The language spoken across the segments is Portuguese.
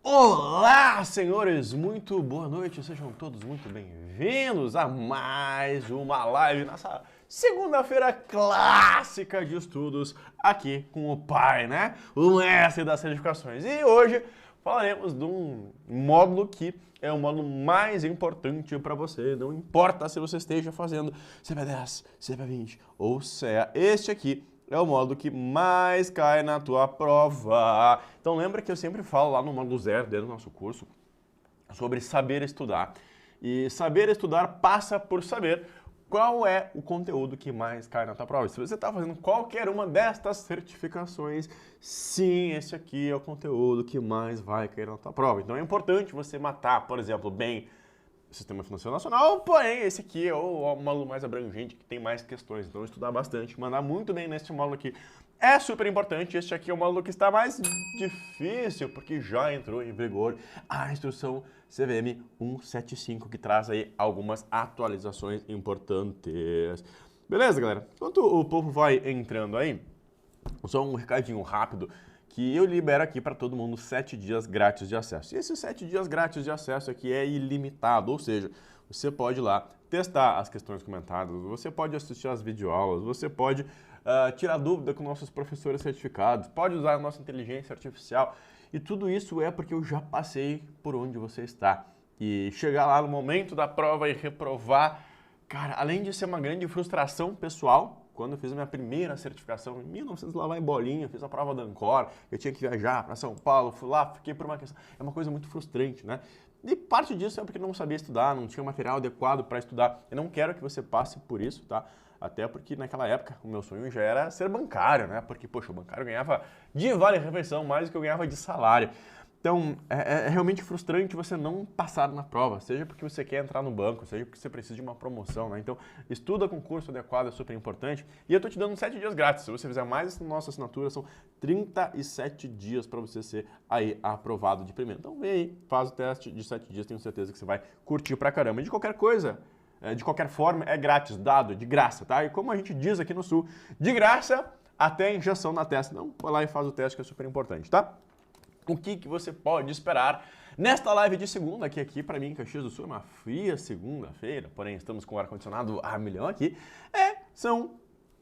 Olá, senhores! Muito boa noite, sejam todos muito bem-vindos a mais uma live nessa segunda-feira clássica de estudos aqui com o pai, né? O mestre das certificações. E hoje falaremos de um módulo que é o módulo mais importante para você, não importa se você esteja fazendo CPA10, CPA20 ou CEA, este aqui é o módulo que mais cai na tua prova. Então lembra que eu sempre falo lá no módulo 0, dentro do nosso curso, sobre saber estudar. E saber estudar passa por saber qual é o conteúdo que mais cai na tua prova. Se você está fazendo qualquer uma destas certificações, sim, esse aqui é o conteúdo que mais vai cair na tua prova. Então é importante você matar, por exemplo, bem Sistema Financeiro Nacional, porém esse aqui é o módulo mais abrangente, que tem mais questões, então estudar bastante, mandar muito bem nesse módulo aqui é super importante. Este aqui é o módulo que está mais difícil, porque já entrou em vigor a instrução CVM 175, que traz aí algumas atualizações importantes. Beleza, galera? Enquanto o povo vai entrando aí, só um recadinho rápido, que eu libero aqui para todo mundo 7 dias grátis de acesso. E esses 7 dias grátis de acesso aqui é ilimitado, ou seja, você pode ir lá testar as questões comentadas, você pode assistir as videoaulas, você pode tirar dúvida com nossos professores certificados, pode usar a nossa inteligência artificial, e tudo isso é porque eu já passei por onde você está. E chegar lá no momento da prova e reprovar, cara, além de ser uma grande frustração pessoal, quando eu fiz a minha primeira certificação, em 1900 lá vai bolinha, fiz a prova da Ancor, eu tinha que viajar para São Paulo, fui lá, fiquei por uma questão. É uma coisa muito frustrante, né? E parte disso é porque não sabia estudar, não tinha material adequado para estudar. Eu não quero que você passe por isso, tá? Até porque naquela época o meu sonho já era ser bancário, né? Porque, poxa, o bancário ganhava de vale-refeição mais do que eu ganhava de salário. Então, é realmente frustrante você não passar na prova, seja porque você quer entrar no banco, seja porque você precisa de uma promoção, né? Então, estuda com curso adequado, é super importante. E eu tô te dando 7 dias grátis. Se você fizer mais essa nossa assinatura, são 37 dias para você ser aí aprovado de primeiro. Então, vem aí, faz o teste de 7 dias, tenho certeza que você vai curtir pra caramba. E de qualquer coisa, de qualquer forma, é grátis, dado, de graça, tá? E como a gente diz aqui no Sul, de graça até injeção na testa. Então, vai lá e faz o teste, que é super importante, tá? O que você pode esperar nesta live de segunda, que aqui para mim em Caxias do Sul é uma fria segunda-feira, porém estamos com o ar-condicionado a milhão aqui, são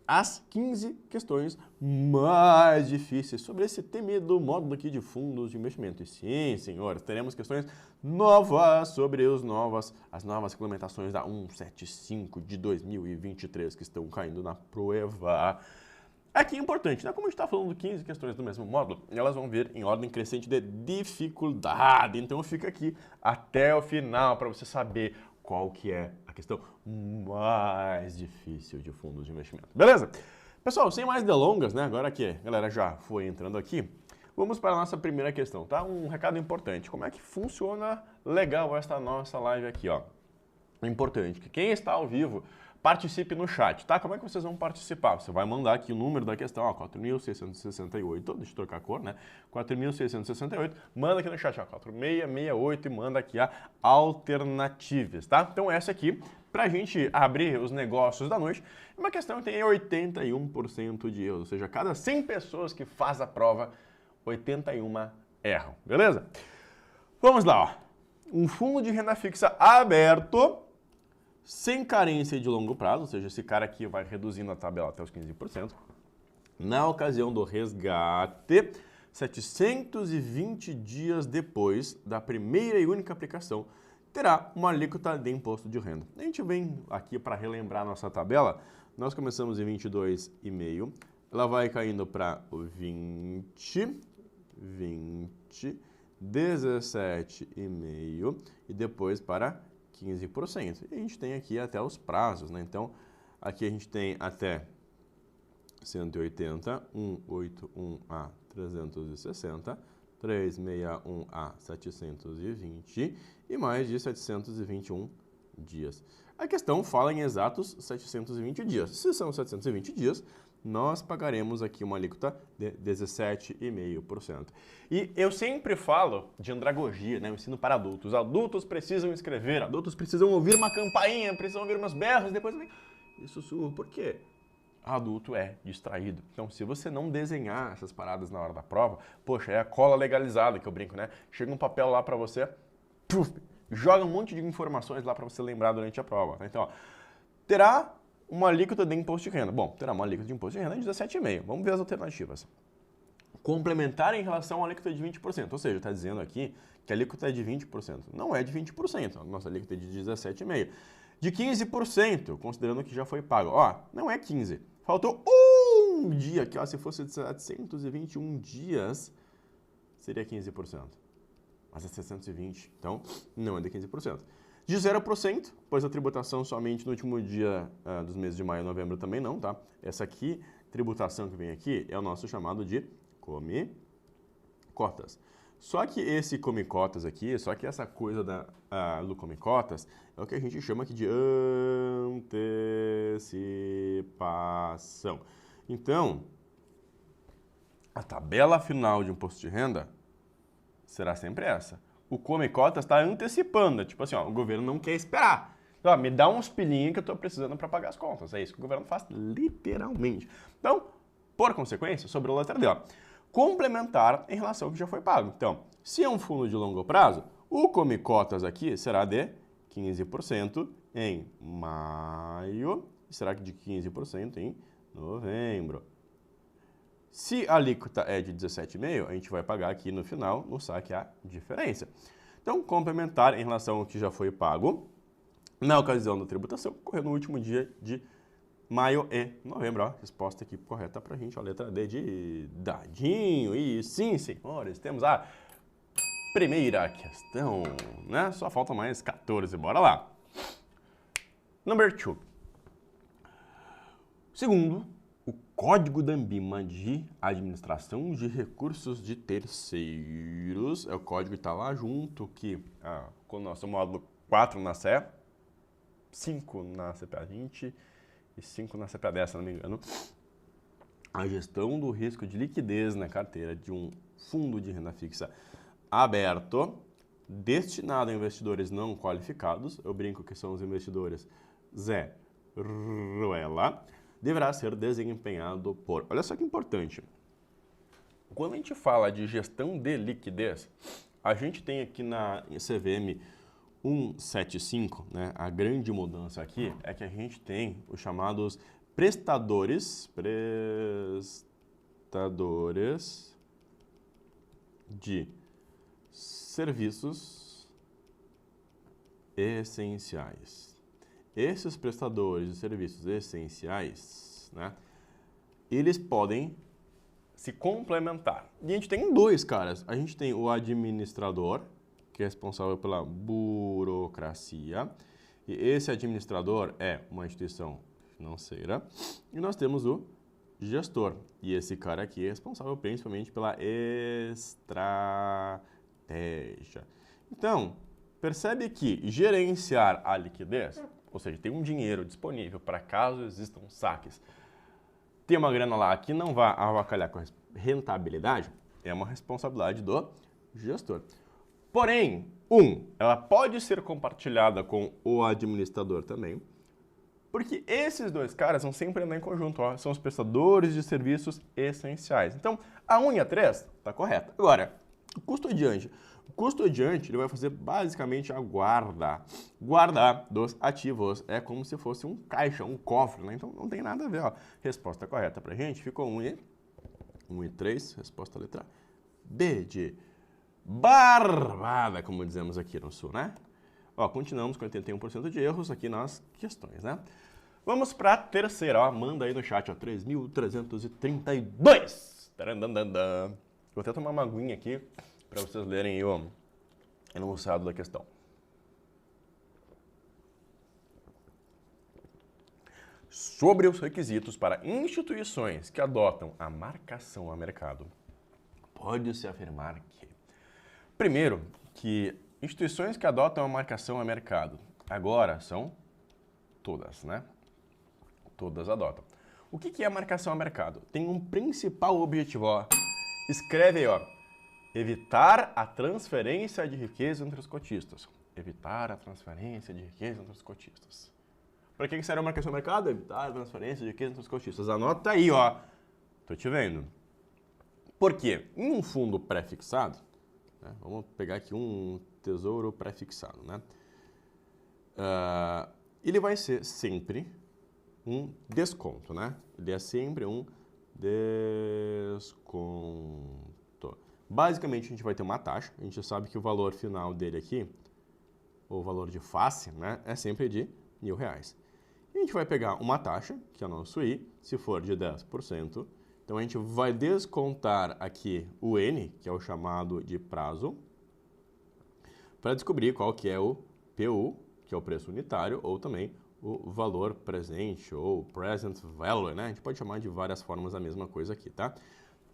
as 15 questões mais difíceis sobre esse temido módulo aqui de fundos de investimento. E sim, senhores, teremos questões novas sobre as novas regulamentações da 175 de 2023 que estão caindo na prova. Aqui é importante, né? Como a gente está falando de 15 questões do mesmo módulo, elas vão vir em ordem crescente de dificuldade. Então fica aqui até o final para você saber qual que é a questão mais difícil de fundos de investimento. Beleza? Pessoal, sem mais delongas, né? Agora que a galera já foi entrando aqui, vamos para a nossa primeira questão, tá? Um recado importante. Como é que funciona legal esta nossa live aqui, ó? É importante que quem está ao vivo participe no chat, tá? Como é que vocês vão participar? Você vai mandar aqui o número da questão, ó, 4.668, deixa eu trocar a cor, né? 4.668, manda aqui no chat, ó, 4668 e manda aqui a alternativas, tá? Então essa aqui, pra gente abrir os negócios da noite, é uma questão que tem 81% de erros, ou seja, cada 100 pessoas que faz a prova, 81 erram, beleza? Vamos lá, ó. Um fundo de renda fixa aberto, sem carência de longo prazo, ou seja, esse cara aqui vai reduzindo a tabela até os 15%. Na ocasião do resgate, 720 dias depois da primeira e única aplicação, terá uma alíquota de imposto de renda. A gente vem aqui para relembrar nossa tabela. Nós começamos em 22,5, ela vai caindo para o 20, 17,5 e depois para 15%. E a gente tem aqui até os prazos, né? Então, aqui a gente tem até 180, 181 a 360, 361 a 720 e mais de 721 dias. A questão fala em exatos 720 dias. Se são 720 dias, nós pagaremos aqui uma alíquota de 17,5%. E eu sempre falo de andragogia, né? Eu ensino para adultos. Os adultos precisam escrever, adultos precisam ouvir uma campainha, precisam ouvir meus berros, depois vem sussurro. Por quê? adulto é distraído. Então, se você não desenhar essas paradas na hora da prova, poxa, é a cola legalizada que eu brinco, né? Chega um papel lá para você, puf, joga um monte de informações lá para você lembrar durante a prova. Tá? Então, ó, terá uma alíquota de imposto de renda. Bom, terá uma alíquota de imposto de renda de 17,5%. Vamos ver as alternativas. Complementar em relação à alíquota de 20%. Ou seja, está dizendo aqui que a alíquota é de 20%. Não é de 20%. A nossa alíquota é de 17,5%. De 15%, considerando que já foi pago. Ó, não é 15%. Faltou um dia aqui, ó. Se fosse de 721 dias, seria 15%. Mas é 720, então não é de 15%. De 0%, pois a tributação somente no último dia dos meses de maio e novembro também não, tá? Essa aqui, tributação que vem aqui, é o nosso chamado de come-cotas. Só que esse come-cotas aqui, só que essa coisa do come-cotas é o que a gente chama aqui de antecipação. Então, a tabela final de imposto de renda será sempre essa. O come-cotas está antecipando, tipo assim, ó, o governo não quer esperar. Então, ó, me dá uns pilinhos que eu estou precisando para pagar as contas. É isso que o governo faz, literalmente. Então, por consequência, sobrou a letra D, ó. Complementar em relação ao que já foi pago. Então, se é um fundo de longo prazo, o come-cotas aqui será de 15% em maio e será de 15% em novembro. Se a alíquota é de 17,5%, a gente vai pagar aqui no final, no saque, a diferença. Então, complementar em relação ao que já foi pago na ocasião da tributação, ocorreu no último dia de maio e novembro. Ó, resposta aqui correta pra gente, a letra D de dadinho. E sim, senhores, temos a primeira questão, né? Só faltam mais 14, bora lá. Number 2. Segundo, o Código da ANBIMA de Administração de Recursos de Terceiros, é o código que está lá junto, que com o nosso módulo 4 na CE, 5 na CPA 20 e 5 na CPA 10, se não me engano, a gestão do risco de liquidez na carteira de um fundo de renda fixa aberto, destinado a investidores não qualificados, eu brinco que são os investidores Zé Ruela, deverá ser desempenhado por... Olha só que importante. Quando a gente fala de gestão de liquidez, a gente tem aqui na CVM 175, né, a grande mudança aqui é que a gente tem os chamados prestadores de serviços essenciais. Esses prestadores de serviços essenciais, né, eles podem se complementar. E a gente tem dois caras. A gente tem o administrador, que é responsável pela burocracia. E esse administrador é uma instituição financeira. E nós temos o gestor. E esse cara aqui é responsável principalmente pela estratégia. Então, percebe que gerenciar a liquidez, ou seja, tem um dinheiro disponível para caso existam saques, tem uma grana lá que não vai avacalhar com a rentabilidade, é uma responsabilidade do gestor. Porém, ela pode ser compartilhada com o administrador também, porque esses dois caras vão sempre andar em conjunto, ó, são os prestadores de serviços essenciais. Então, a 1 e a 3 está correta. Agora, o custodiante. O custodiante ele vai fazer basicamente a guarda dos ativos. É como se fosse um caixa, um cofre, né? Então não tem nada a ver. Ó. Resposta correta pra gente ficou 1 e 3. Resposta letra B de barbada, como dizemos aqui no Sul, né? Ó, continuamos com 81% de erros aqui nas questões, né? Vamos para a terceira, ó. Manda aí no chat, ó, 3.332. Vou até tomar uma aguinha aqui para vocês lerem aí o enunciado da questão. Sobre os requisitos para instituições que adotam a marcação a mercado, pode-se afirmar que, primeiro, que instituições que adotam a marcação a mercado agora são todas, né? Todas adotam. O que é a marcação a mercado? Tem um principal objetivo, ó. Escreve aí, ó. Evitar a transferência de riqueza entre os cotistas. Evitar a transferência de riqueza entre os cotistas. Para que serve a marcação do mercado? Evitar a transferência de riqueza entre os cotistas. Anota aí, ó. Tô te vendo. Por quê? Em um fundo pré-fixado, né, vamos pegar aqui um tesouro pré-fixado, né? Ele vai ser sempre um desconto, né? Ele é sempre um desconto. Basicamente, a gente vai ter uma taxa. A gente sabe que o valor final dele aqui, ou o valor de face, né, é sempre de R$1.000. E a gente vai pegar uma taxa, que é o nosso I, se for de 10%. Então, a gente vai descontar aqui o N, que é o chamado de prazo, para descobrir qual que é o PU, que é o preço unitário, ou também o valor presente, ou present value, né? A gente pode chamar de várias formas a mesma coisa aqui, tá?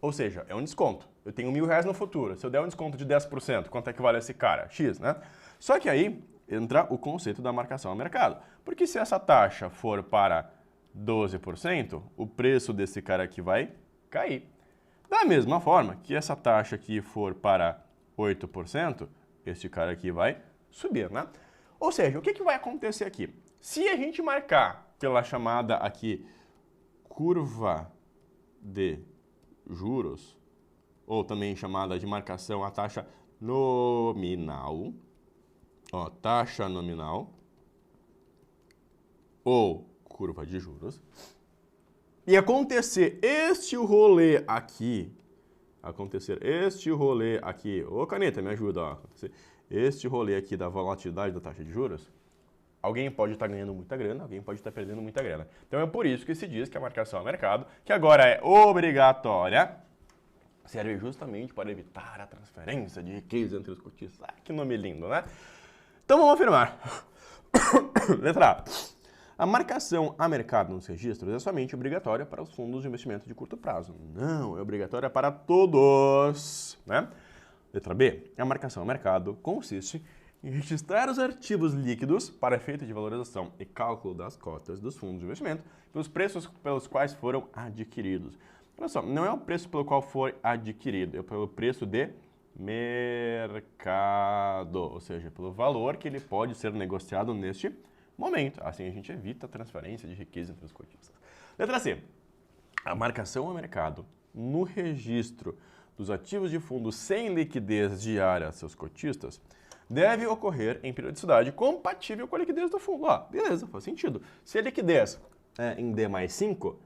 Ou seja, é um desconto. Eu tenho R$1.000 no futuro. Se eu der um desconto de 10%, quanto é que vale esse cara? X, né? Só que aí entra o conceito da marcação ao mercado. Porque se essa taxa for para 12%, o preço desse cara aqui vai cair. Da mesma forma que essa taxa aqui for para 8%, este cara aqui vai subir, né? Ou seja, o que vai acontecer aqui? Se a gente marcar pela chamada aqui curva de juros, ou também chamada de marcação a taxa nominal, ó, taxa nominal, ou curva de juros, e acontecer este rolê aqui, ô caneta, me ajuda, ó, acontecer este rolê aqui da volatilidade da taxa de juros, alguém pode estar ganhando muita grana, alguém pode estar perdendo muita grana. Então é por isso que se diz que a marcação ao mercado, que agora é obrigatória, serve justamente para evitar a transferência de riqueza entre os cotistas. Ah, que nome lindo, né? Então vamos afirmar. Letra A. A marcação a mercado nos registros é somente obrigatória para os fundos de investimento de curto prazo. Não, é obrigatória para todos, né? Letra B. A marcação a mercado consiste em registrar os ativos líquidos para efeito de valorização e cálculo das cotas dos fundos de investimento pelos preços pelos quais foram adquiridos. Olha só, não é o preço pelo qual foi adquirido, é pelo preço de mercado, ou seja, pelo valor que ele pode ser negociado neste momento. Assim a gente evita a transferência de riqueza entre os cotistas. Letra C. A marcação a mercado no registro dos ativos de fundo sem liquidez diária a seus cotistas deve ocorrer em periodicidade compatível com a liquidez do fundo. Ó, beleza, faz sentido. Se a liquidez é em D mais 5,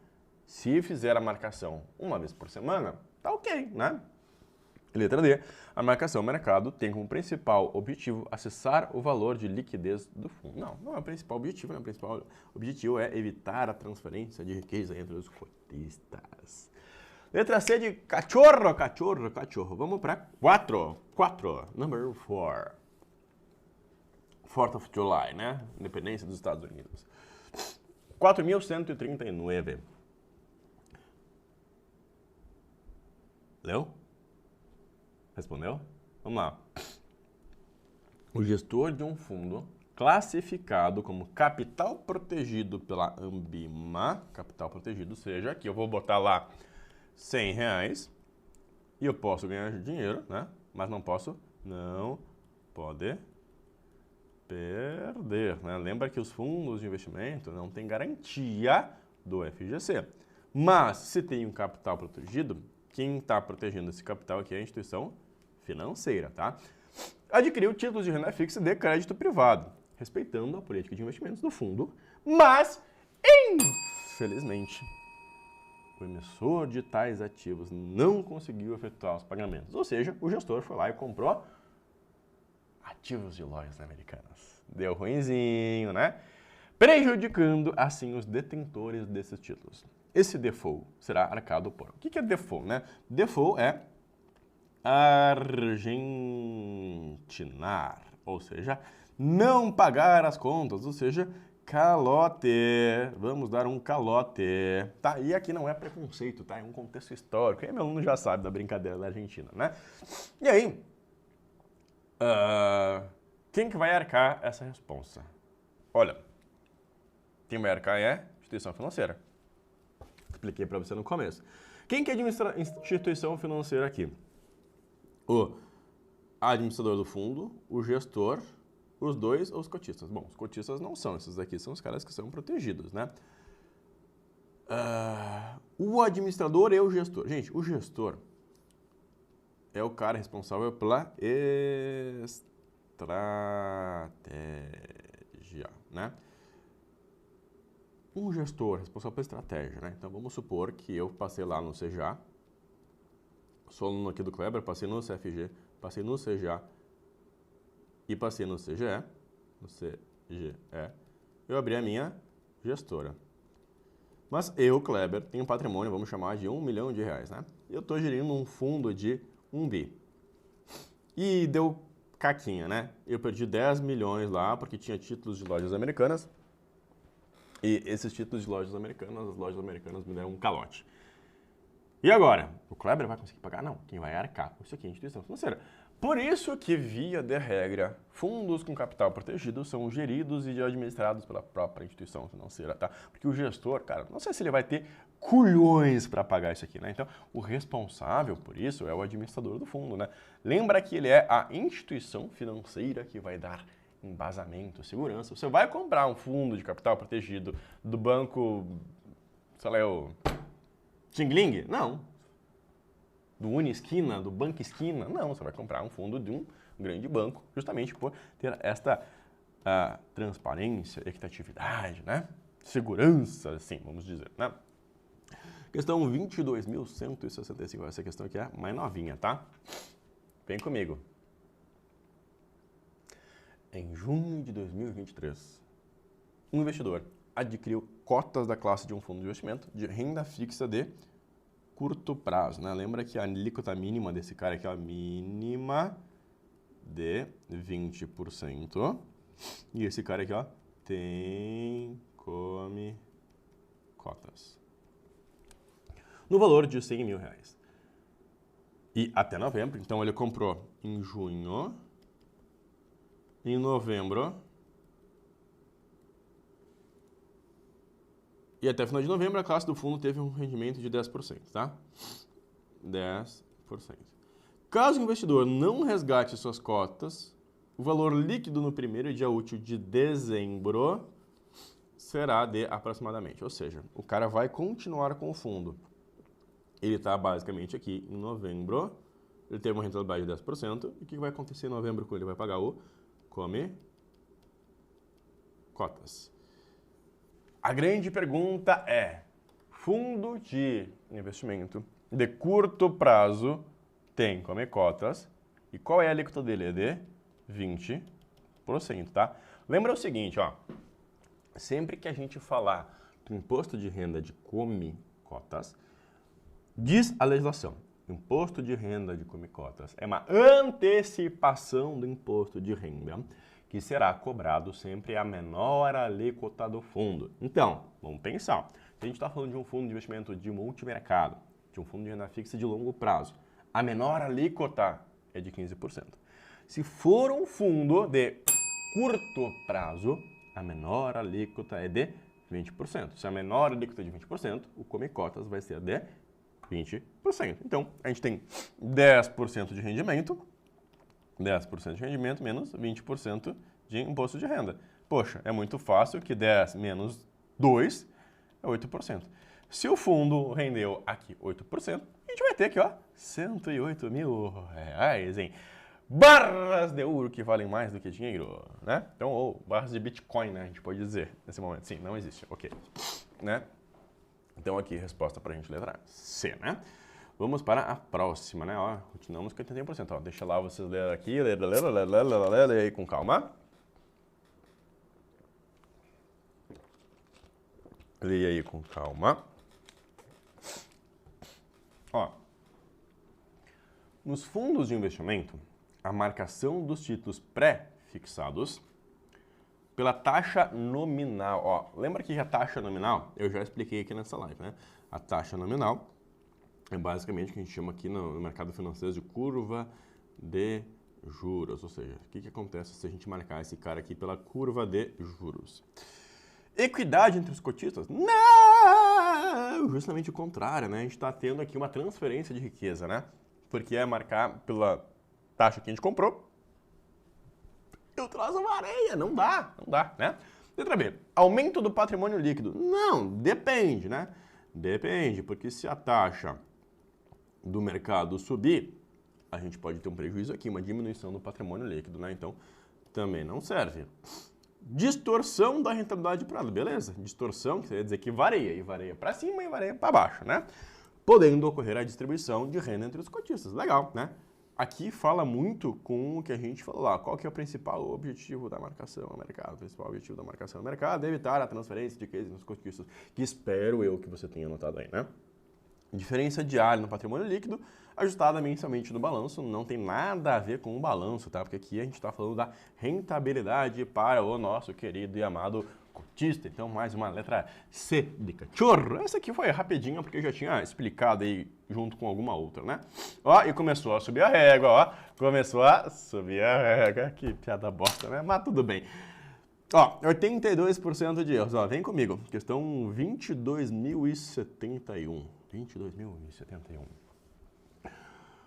se fizer a marcação uma vez por semana, tá ok, né? Letra D. A marcação ao mercado tem como principal objetivo acessar o valor de liquidez do fundo. Não, não é o principal objetivo, né? O principal objetivo é evitar a transferência de riqueza entre os cotistas. Letra C de cachorro. Vamos para 4. Number 4. 4th of July, né? Independência dos Estados Unidos. 4.139. Leu? Respondeu? Vamos lá. O gestor de um fundo classificado como capital protegido pela Ambima, capital protegido, seja, aqui eu vou botar lá R$100 e eu posso ganhar dinheiro, né? Mas não pode perder, né? Lembra que os fundos de investimento não têm garantia do FGC. Mas se tem um capital protegido, quem está protegendo esse capital aqui é a instituição financeira, tá? Adquiriu títulos de renda fixa de crédito privado, respeitando a política de investimentos do fundo, mas, infelizmente, o emissor de tais ativos não conseguiu efetuar os pagamentos. Ou seja, o gestor foi lá e comprou ativos de lojas americanas. Deu ruinzinho, né? Prejudicando, assim, os detentores desses títulos. Esse default será arcado por... O que é default, né? Default é argentinar, ou seja, não pagar as contas, ou seja, calote. Vamos dar um calote. Tá? E aqui não é preconceito, tá? É um contexto histórico. E meu aluno já sabe da brincadeira da Argentina, né? E aí, quem que vai arcar essa responsa? Olha, quem vai arcar é a instituição financeira. Expliquei para você no começo. Quem que administra a instituição financeira aqui? O administrador do fundo, o gestor os dois ou os cotistas? Bom, os cotistas não são, esses daqui são os caras que são protegidos, né? O administrador e o gestor. Gente, o gestor é o cara responsável pela estratégia, né? Um gestor responsável pela estratégia, né? Então, vamos supor que eu passei lá no CGA, sou aluno aqui do Kleber, passei no CFG, passei no CGA e passei no CGE, eu abri a minha gestora. Mas eu, Kleber, tenho um patrimônio, vamos chamar de R$1 milhão, né? Eu estou gerindo um fundo de 1 bi. E deu caquinha, né? Eu perdi 10 milhões lá porque tinha títulos de lojas americanas. E esses títulos de lojas americanas, as lojas americanas me deram um calote. E agora? O Kleber vai conseguir pagar? Não. Quem vai arcar com isso aqui é a instituição financeira. Por isso que, via de regra, fundos com capital protegido são geridos e administrados pela própria instituição financeira, tá? Porque o gestor, cara, não sei se ele vai ter culhões para pagar isso aqui, né? Então, o responsável por isso é o administrador do fundo, né? Lembra que ele é a instituição financeira que vai dar embasamento, segurança. Você vai comprar um fundo de capital protegido do banco, sei lá, o Xingling? Não. Do Unisquina, do Banco Esquina? Não, você vai comprar um fundo de um grande banco, justamente por ter esta transparência, equitatividade, né? Segurança, assim, vamos dizer, né? Questão 22.165, essa questão aqui é mais novinha, tá? Vem comigo. Em junho de 2023, um investidor adquiriu cotas da classe de um fundo de investimento de renda fixa de curto prazo, né? Lembra que a alíquota mínima desse cara aqui é a mínima de 20%. E esse cara aqui, ó, come cotas. No valor de R$100 mil. E até novembro, então ele comprou em junho, em novembro e até final de novembro a classe do fundo teve um rendimento de 10%, tá? 10%. Caso o investidor não resgate suas cotas, o valor líquido no primeiro dia útil de dezembro será de aproximadamente, ou seja, o cara vai continuar com o fundo. Ele está basicamente aqui em novembro, ele teve uma rentabilidade de 10%, e o que vai acontecer em novembro com ele? Vai pagar o come cotas. A grande pergunta é, fundo de investimento de curto prazo tem come cotas, e qual é a alíquota dele? É de 20%, tá? Lembra o seguinte, ó, sempre que a gente falar do imposto de renda de come cotas, diz a legislação, imposto de renda de come cotas é uma antecipação do imposto de renda que será cobrado sempre a menor alíquota do fundo. Então, vamos pensar, se a gente está falando de um fundo de investimento de multimercado, de um fundo de renda fixa de longo prazo, a menor alíquota é de 15%. Se for um fundo de curto prazo, a menor alíquota é de 20%. Se a menor alíquota é de 20%, o come cotas vai ser de 20%. Então, a gente tem 10% de rendimento, 10% de rendimento menos 20% de imposto de renda. Poxa, é muito fácil que 10 menos 2 é 8%. Se o fundo rendeu aqui 8%, a gente vai ter aqui, ó, R$108 mil, em barras de ouro que valem mais do que dinheiro, né? Então, ou barras de Bitcoin, né? A gente pode dizer nesse momento. Sim, não existe, ok. Né? Então, aqui, resposta para a gente, letra C, né? Vamos para a próxima, né? Ó, continuamos com 81%. Ó, deixa lá vocês lerem aqui, ler aí com calma. Leia aí com calma. Ó, nos fundos de investimento, a marcação dos títulos pré-fixados pela taxa nominal. Ó, lembra que a taxa nominal, eu já expliquei aqui nessa live, né? A taxa nominal é basicamente o que a gente chama aqui no mercado financeiro de curva de juros. Ou seja, o que acontece se a gente marcar esse cara aqui pela curva de juros? Equidade entre os cotistas? Não! Justamente o contrário, né? A gente está tendo aqui uma transferência de riqueza, né? Porque é marcar pela taxa que a gente comprou eu traço uma areia. Não dá, né? Letra B, aumento do patrimônio líquido. Não, depende, né? Depende, porque se a taxa do mercado subir, a gente pode ter um prejuízo aqui, uma diminuição do patrimônio líquido, né? Então, também não serve. Distorção da rentabilidade de prazo, beleza? Distorção, que quer dizer que varia, e varia para cima e varia para baixo, né? Podendo ocorrer a distribuição de renda entre os cotistas, legal, né? Aqui fala muito com o que a gente falou lá, qual que é o principal objetivo da marcação ao mercado? O principal objetivo da marcação ao mercado é evitar a transferência de riqueza nos cotistas, que espero eu que você tenha anotado aí, né? Diferença diária no patrimônio líquido, ajustada mensalmente no balanço, não tem nada a ver com o balanço, tá? Porque aqui a gente está falando da rentabilidade para o nosso querido e amado cotista. Então, mais uma letra C de cachorro. Essa aqui foi rapidinha, porque eu já tinha explicado aí junto com alguma outra, né? Ó, e começou a subir a régua, ó. Começou a subir a régua. Que piada bosta, né? Mas tudo bem. Ó, 82% de erros. Ó, vem comigo. Questão 22.071. 22.071.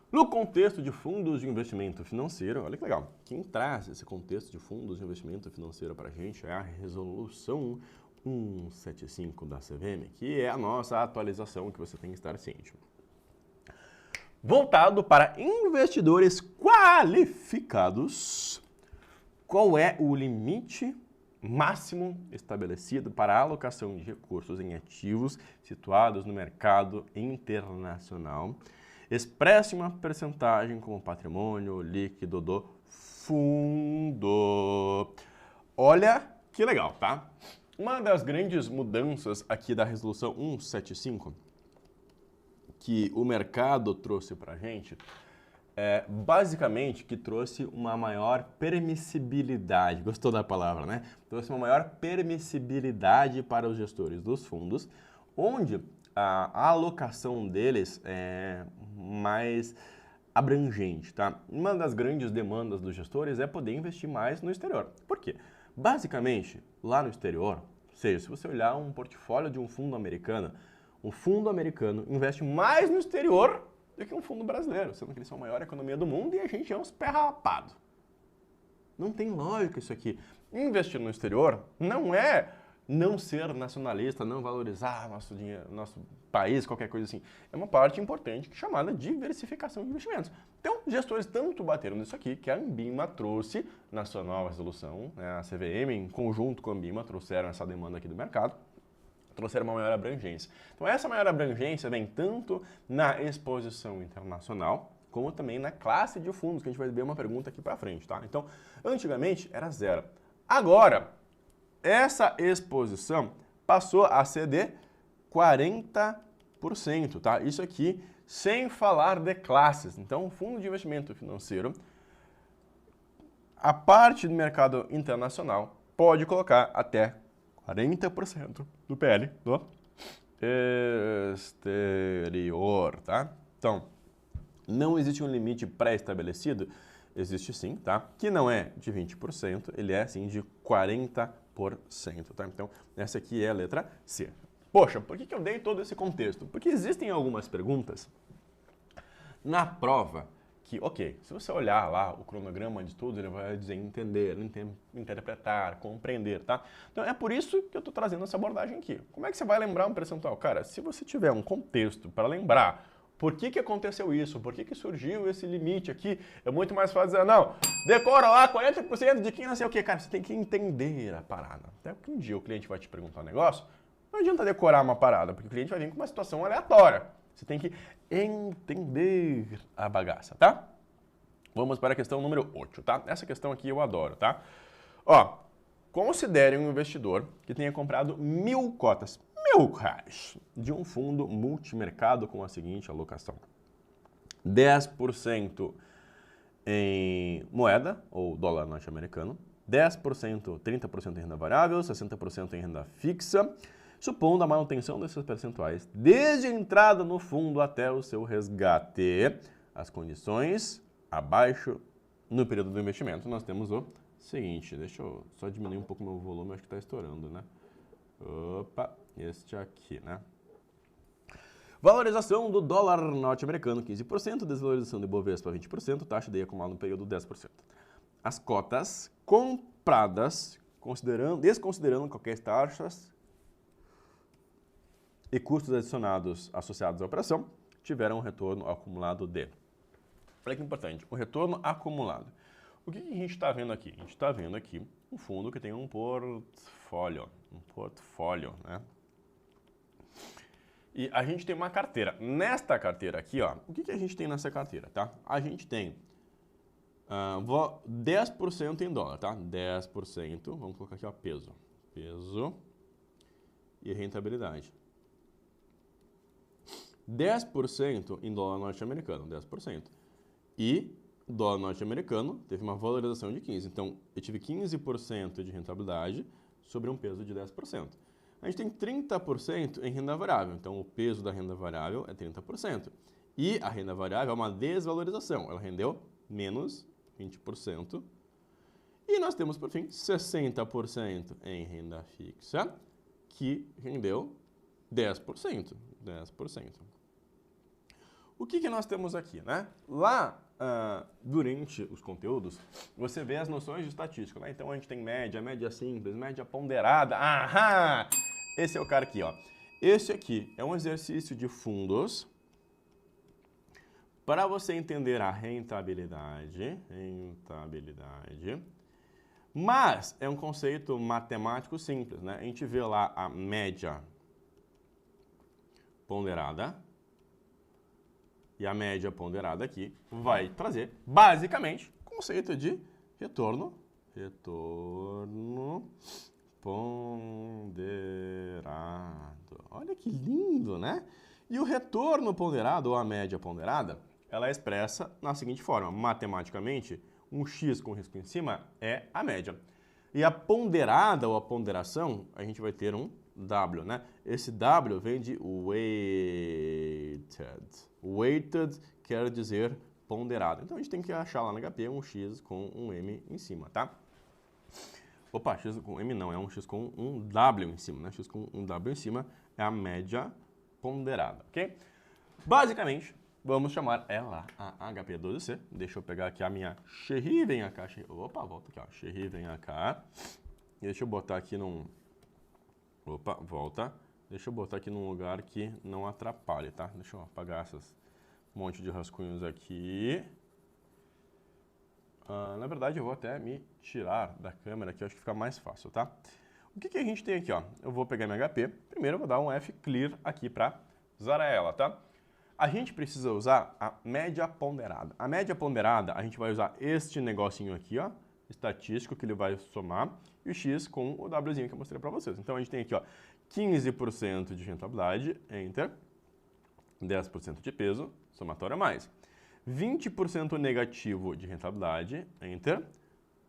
No contexto de fundos de investimento financeiro, olha que legal, quem traz esse contexto de fundos de investimento financeiro para a gente é a resolução 175 da CVM, que é a nossa atualização que você tem que estar ciente. Voltado para investidores qualificados, qual é o limite máximo estabelecido para a alocação de recursos em ativos situados no mercado internacional? Expresse uma percentagem como patrimônio líquido do fundo. Olha que legal, tá? Uma das grandes mudanças aqui da resolução 175 que o mercado trouxe para a gente é basicamente que trouxe uma maior permissibilidade, gostou da palavra, né? Trouxe uma maior permissibilidade para os gestores dos fundos, onde a alocação deles é mais abrangente, tá? Uma das grandes demandas dos gestores é poder investir mais no exterior. Por quê? Basicamente, lá no exterior, ou seja, se você olhar um portfólio de um fundo americano investe mais no exterior do que um fundo brasileiro, sendo que eles são a maior economia do mundo e a gente é uns pé rapado. Não tem lógica isso aqui. Investir no exterior não é não ser nacionalista, não valorizar nosso dinheiro, nosso país, qualquer coisa assim. É uma parte importante chamada diversificação de investimentos. Então, gestores tanto bateram nisso aqui que a Anbima trouxe na sua nova resolução, né, a CVM, em conjunto com a Anbima, trouxeram essa demanda aqui do mercado, trouxeram uma maior abrangência. Então, essa maior abrangência vem tanto na exposição internacional, como também na classe de fundos, que a gente vai ver uma pergunta aqui para frente, tá? Então, antigamente era 0. Agora, essa exposição passou a ser de 40%, tá? Isso aqui sem falar de classes. Então, o fundo de investimento financeiro, a parte do mercado internacional pode colocar até 40% do PL do exterior, tá? Então, não existe um limite pré-estabelecido, existe sim, tá? Que não é de 20%, ele é sim de 40%, tá? Então, essa aqui é a letra C. Poxa, por que eu dei todo esse contexto? Porque existem algumas perguntas na prova que, ok, se você olhar lá o cronograma de estudos, ele vai dizer entender, interpretar, compreender, tá? Então, é por isso que eu estou trazendo essa abordagem aqui. Como é que você vai lembrar um percentual? Cara, se você tiver um contexto para lembrar por que aconteceu isso, por que surgiu esse limite aqui, é muito mais fácil dizer, não, decora lá 40% de quem não sei o quê. Cara, você tem que entender a parada. Até que um dia o cliente vai te perguntar um negócio, não adianta decorar uma parada, porque o cliente vai vir com uma situação aleatória. Você tem que entender a bagaça, tá? Vamos para a questão número 8, tá? Essa questão aqui eu adoro, tá? Ó, considere um investidor que tenha comprado 1.000 cotas, R$1.000, de um fundo multimercado com a seguinte alocação: 10% em moeda, ou dólar norte-americano, 10%, 30% em renda variável, 60% em renda fixa, supondo a manutenção desses percentuais desde a entrada no fundo até o seu resgate. As condições abaixo no período do investimento. Nós temos o seguinte, deixa eu só diminuir um pouco meu volume, acho que está estourando, né? Opa, este aqui, né? Valorização do dólar norte-americano, 15%, desvalorização do Ibovespa, 20%, taxa de acumulado no período, 10%. as cotas compradas, desconsiderando qualquer taxas e custos adicionados associados à operação, tiveram um retorno acumulado de... Olha que importante, o retorno acumulado. O que a gente está vendo aqui? A gente está vendo aqui um fundo que tem um portfólio, né? E a gente tem uma carteira. Nesta carteira aqui, ó, o que a gente tem nessa carteira, tá? A gente tem 10% em dólar, tá? 10%, vamos colocar aqui, ó, peso e rentabilidade. 10% em dólar norte-americano, 10%. E o dólar norte-americano teve uma valorização de 15%. Então, eu tive 15% de rentabilidade sobre um peso de 10%. A gente tem 30% em renda variável. Então, o peso da renda variável é 30%. E a renda variável é uma desvalorização. Ela rendeu menos 20%. E nós temos, por fim, 60% em renda fixa, que rendeu 10%. 10%. O que nós temos aqui, né? Lá, durante os conteúdos, você vê as noções de estatística, né? Então, a gente tem média simples, média ponderada. Aham! Esse é o cara aqui, ó. Esse aqui é um exercício de fundos para você entender a rentabilidade, mas é um conceito matemático simples, né? A gente vê lá a média ponderada, e a média ponderada aqui vai trazer, basicamente, o conceito de retorno ponderado. Olha que lindo, né? E o retorno ponderado, ou a média ponderada, ela é expressa na seguinte forma. Matematicamente, um x com risco em cima é a média. E a ponderada, ou a ponderação, a gente vai ter um W, né? Esse W vem de weighted. Weighted quer dizer ponderado. Então, a gente tem que achar lá no HP um x com um M em cima, tá? Opa, x com M não, é um x com um W em cima, né? X com um W em cima é a média ponderada, ok? Basicamente, vamos chamar ela a HP12C. Deixa eu pegar aqui a minha Cherry, vem cá. Opa, volta aqui, ó. Cherry, vem cá. Deixa eu botar aqui num... Opa, volta. Deixa eu botar aqui num lugar que não atrapalhe, tá? Deixa eu apagar esses monte de rascunhos aqui. Na verdade, eu vou até me tirar da câmera aqui, eu acho que fica mais fácil, tá? O que a gente tem aqui, ó? Eu vou pegar minha HP. Primeiro, eu vou dar um F-Clear aqui para zerar ela, tá? A gente precisa usar a média ponderada. A média ponderada, a gente vai usar este negocinho aqui, ó, estatístico, que ele vai somar, e o X com o Wzinho que eu mostrei para vocês. Então, a gente tem aqui, ó, 15% de rentabilidade, enter, 10% de peso, somatório a mais. 20% negativo de rentabilidade, enter,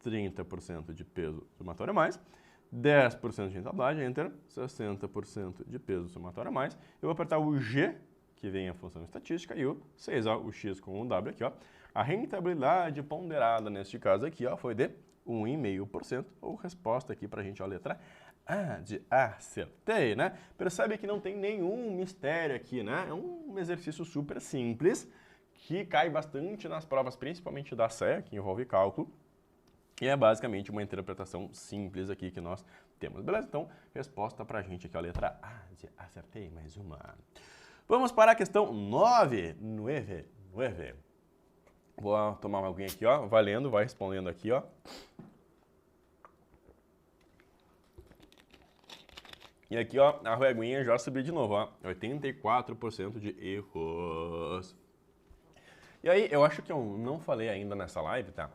30% de peso, somatório a mais. 10% de rentabilidade, enter, 60% de peso, somatório a mais. Eu vou apertar o G, que vem a função estatística, e o 6, ó, o X com o W aqui, ó. A rentabilidade ponderada, neste caso aqui, ó, foi de 1,5%, ou resposta aqui pra gente, ó, a letra A de acertei, né? Percebe que não tem nenhum mistério aqui, né? É um exercício super simples, que cai bastante nas provas, principalmente da CE, que envolve cálculo, e é basicamente uma interpretação simples aqui que nós temos, beleza? Então, resposta pra gente aqui, a letra A de acertei, mais uma. Vamos para a questão 9. Vou tomar uma aguinha aqui, ó, valendo, vai respondendo aqui, ó. E aqui, ó, a reguinha já subiu de novo, ó, 84% de erros. E aí, eu acho que eu não falei ainda nessa live, tá?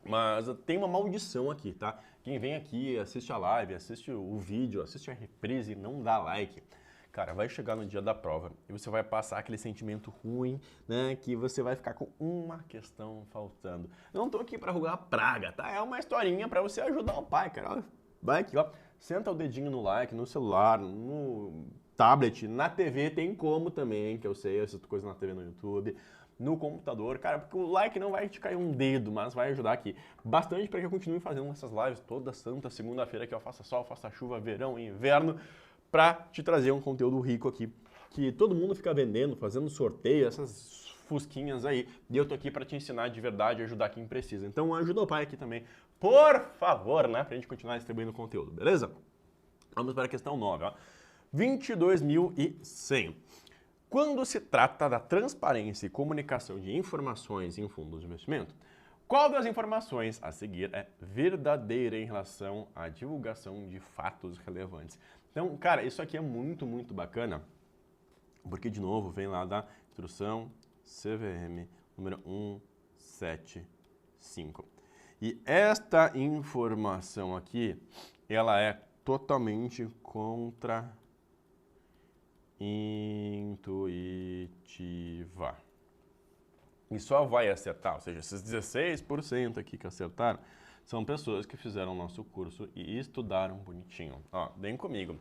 Mas tem uma maldição aqui, tá? Quem vem aqui, assiste a live, assiste o vídeo, assiste a reprise e não dá like, cara, vai chegar no dia da prova e você vai passar aquele sentimento ruim, né? Que você vai ficar com uma questão faltando. Eu não tô aqui pra rugar a praga, tá? É uma historinha pra você ajudar o pai, cara. Vai aqui, ó. Senta o dedinho no like, no celular, no tablet, na TV tem como também, que eu sei, essas coisas na TV, no YouTube, no computador, cara, porque o like não vai te cair um dedo, mas vai ajudar aqui bastante para que eu continue fazendo essas lives toda santa segunda-feira, que eu faça sol, faça chuva, verão e inverno, para te trazer um conteúdo rico aqui, que todo mundo fica vendendo, fazendo sorteio, essas fusquinhas aí, e eu tô aqui para te ensinar de verdade e ajudar quem precisa. Então ajuda o pai aqui também, por favor, né, pra gente continuar distribuindo conteúdo, beleza? Vamos para a questão 9, ó. 22.100. Quando se trata da transparência e comunicação de informações em fundos de investimento, qual das informações a seguir é verdadeira em relação à divulgação de fatos relevantes? Então, cara, isso aqui é muito, muito bacana, porque, de novo, vem lá da instrução CVM número 175. E esta informação aqui, ela é totalmente contra-intuitiva. E só vai acertar, ou seja, esses 16% aqui que acertaram, são pessoas que fizeram o nosso curso e estudaram bonitinho. Ó, vem comigo.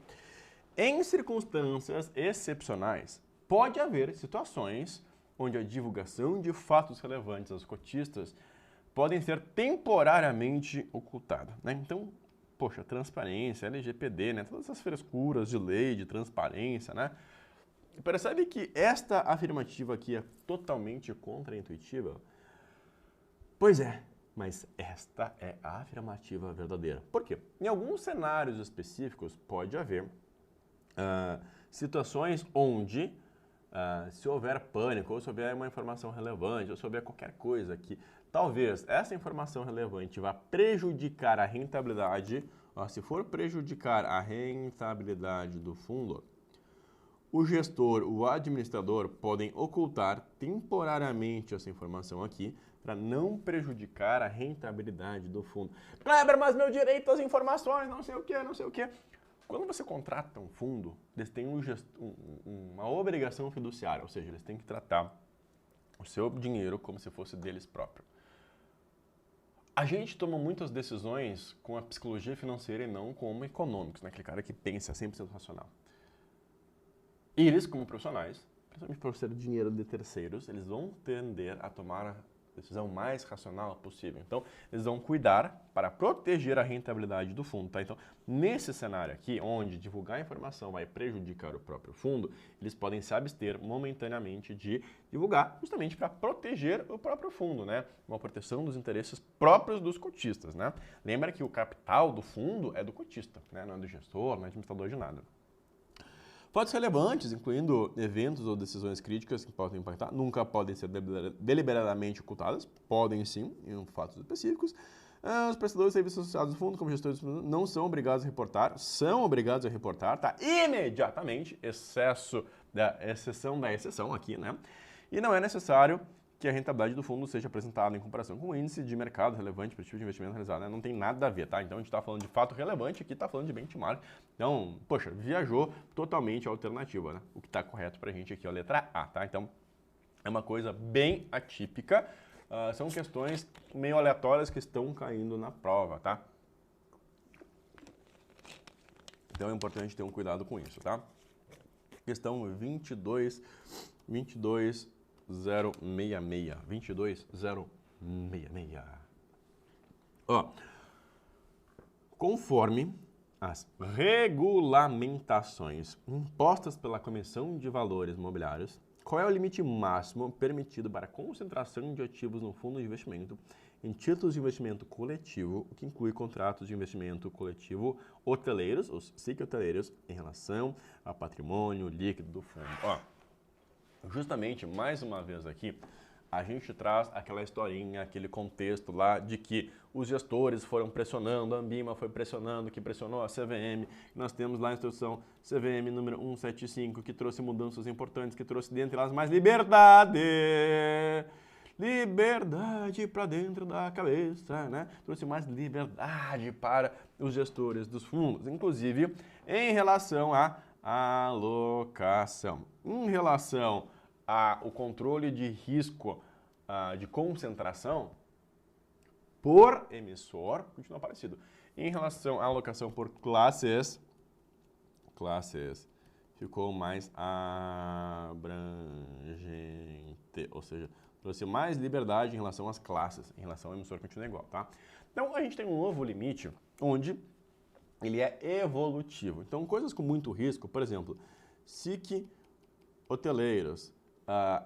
Em circunstâncias excepcionais, pode haver situações onde a divulgação de fatos relevantes aos cotistas podem ser temporariamente ocultada, né? Então, poxa, transparência, LGPD, né? Todas essas frescuras de lei, de transparência, né? Percebe que esta afirmativa aqui é totalmente contra-intuitiva? Pois é, mas esta é a afirmativa verdadeira. Por quê? Em alguns cenários específicos pode haver situações onde, se houver pânico, ou se houver uma informação relevante, ou se houver qualquer coisa que talvez essa informação relevante vá prejudicar a rentabilidade, se for prejudicar a rentabilidade do fundo, o gestor, o administrador podem ocultar temporariamente essa informação aqui para não prejudicar a rentabilidade do fundo. Kleber, mas meu direito às informações, não sei o que, não sei o que. Quando você contrata um fundo, eles têm uma obrigação fiduciária, ou seja, eles têm que tratar o seu dinheiro como se fosse deles próprios. A gente toma muitas decisões com a psicologia financeira e não como econômicos, né? Aquele cara que pensa 100% racional. E eles, como profissionais, principalmente por ser dinheiro de terceiros, eles vão tender a tomar a decisão mais racional possível. Então, eles vão cuidar para proteger a rentabilidade do fundo, tá? Então, nesse cenário aqui, onde divulgar a informação vai prejudicar o próprio fundo, eles podem se abster momentaneamente de divulgar, justamente para proteger o próprio fundo, né? Uma proteção dos interesses próprios dos cotistas, né? Lembra que o capital do fundo é do cotista, né? Não é do gestor, não é administrador de nada. Fatos relevantes, incluindo eventos ou decisões críticas que podem impactar, nunca podem ser deliberadamente ocultadas, podem sim, em fatos específicos. Os prestadores de serviços associados do fundo, como gestores do fundo, não são obrigados a reportar, são obrigados a reportar, tá? Imediatamente, exceção da exceção aqui, né? E não é necessário que a rentabilidade do fundo seja apresentada em comparação com o índice de mercado relevante para o tipo de investimento realizado, né? Não tem nada a ver, tá? Então a gente está falando de fato relevante, aqui está falando de benchmark. Então, poxa, viajou totalmente a alternativa, né? O que está correto para a gente aqui é a letra A, tá? Então, é uma coisa bem atípica, são questões meio aleatórias que estão caindo na prova, tá? Então é importante ter um cuidado com isso, tá? Questão 22066. 22066. Ó, conforme as regulamentações impostas pela Comissão de Valores Mobiliários, qual é o limite máximo permitido para a concentração de ativos no fundo de investimento em títulos de investimento coletivo, o que inclui contratos de investimento coletivo hoteleiros, os SIC hoteleiros, em relação ao patrimônio líquido do fundo? Ó, justamente, mais uma vez aqui, a gente traz aquela historinha, aquele contexto lá de que os gestores foram pressionando, a Ambima foi pressionando, que pressionou a CVM. Nós temos lá a instrução CVM número 175, que trouxe mudanças importantes, que trouxe dentre elas mais liberdade. Liberdade para dentro da cabeça, né? Trouxe mais liberdade para os gestores dos fundos, inclusive em relação à alocação. Em relação ao controle de risco de concentração por emissor, continua parecido. Em relação à alocação por classes ficou mais abrangente, ou seja, trouxe mais liberdade em relação às classes, em relação ao emissor continua igual, tá? Então a gente tem um novo limite onde ele é evolutivo. Então coisas com muito risco, por exemplo, SIC hoteleiros,